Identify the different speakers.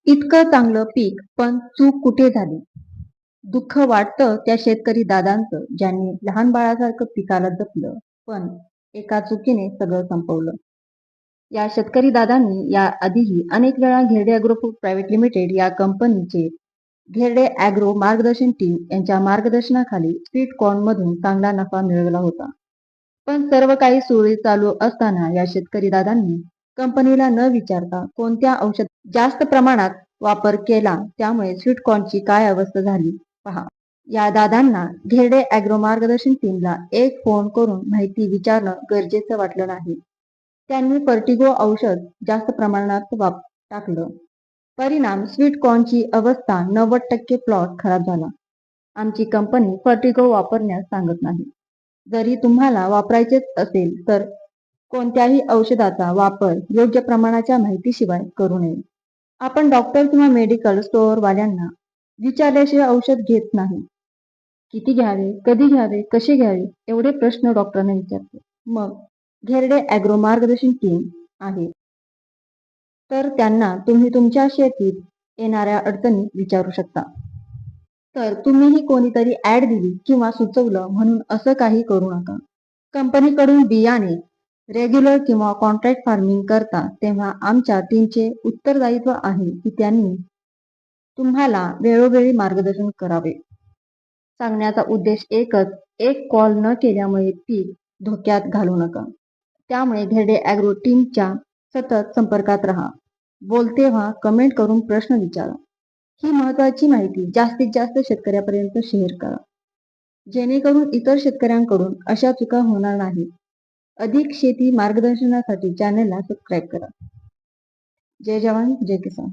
Speaker 1: इतकं चांगलं पीक, पण चूक कुठे झाली? दुःख वाटतं त्या शेतकरी दादांचं, ज्यांनी लहान बाळासारखं पिकाला जपलं, पण एका चुकीने सगळं संपवलं. या शेतकरी दादांनी या आधीही अनेक वेळा घेरडे अॅग्रो प्रायव्हेट लिमिटेड या कंपनीचे घेरडे अॅग्रो मार्गदर्शन टीम यांच्या मार्गदर्शनाखाली स्वीट कॉर्न मधून चांगला नफा मिळवला होता. पण सर्व काही सुरळीत चालू असताना या शेतकरी दादांनी कंपनीला न विचारता कोणत्या औषध जास्त प्रमाणात वापर केला, त्यामुळे स्वीट कॉर्नची काय अवस्था झाली पहा. या दादांना घेरडे अॅग्रो मार्गदर्शन टीमला एक फोन करून माहिती विचारणं गरजेचं वाटलं नाही. त्यांनी पर्टिगो औषध जास्त प्रमाणात टाकलं. परिणाम स्वीट कॉर्नची अवस्था 90% प्लॉट खराब झाला. आमची कंपनी पर्टिगो वापरण्यास सांगत नाही. जरी तुम्हाला वापरायचेच असेल तर कोणत्याही औषधाचा वापर योग्य प्रमाणाच्या माहितीशिवाय करू नये. आपण डॉक्टर किंवा मेडिकल स्टोअर वाल्यांना विचारल्याशिवाय औषध घेत नाही. किती घ्यावे, कधी घ्यावे, कसे घ्यावे एवढे प्रश्न डॉक्टरांना विचारतो. मग घेरडे अॅग्रो मार्गदर्शन टीम आहे, तर त्यांना तुम्ही तुमच्या शेतीत येणाऱ्या अडचणी विचारू शकता. तर तुम्हीही कोणीतरी ऍड दिली किंवा सुचवलं म्हणून असं काही करू नका. कंपनीकडून बियाणे रेग्युलर किंवा कॉन्ट्रॅक्ट फार्मिंग करता तेव्हा आमच्या टीमचे उत्तरदायित्व आहे की त्यांनी तुम्हाला वेळोवेळी मार्गदर्शन करावे. सांगण्याचा उद्देश एकच, एक कॉल न केल्यामुळे पीक धोक्यात घालू नका. त्यामुळे घेरडे अॅग्रो टीमच्या सतत संपर्कात राहा. बोलते व्हा, कमेंट करून प्रश्न विचारा. ही महत्त्वाची माहिती जास्तीत जास्त शेतकऱ्यापर्यंत शेअर करा, जेणेकरून इतर शेतकऱ्यांकडून अशा चुका होणार नाहीत. अधिक शेती मार्गदर्शनासाठी चॅनलला सबस्क्राईब करा. जय जवान, जय किसान.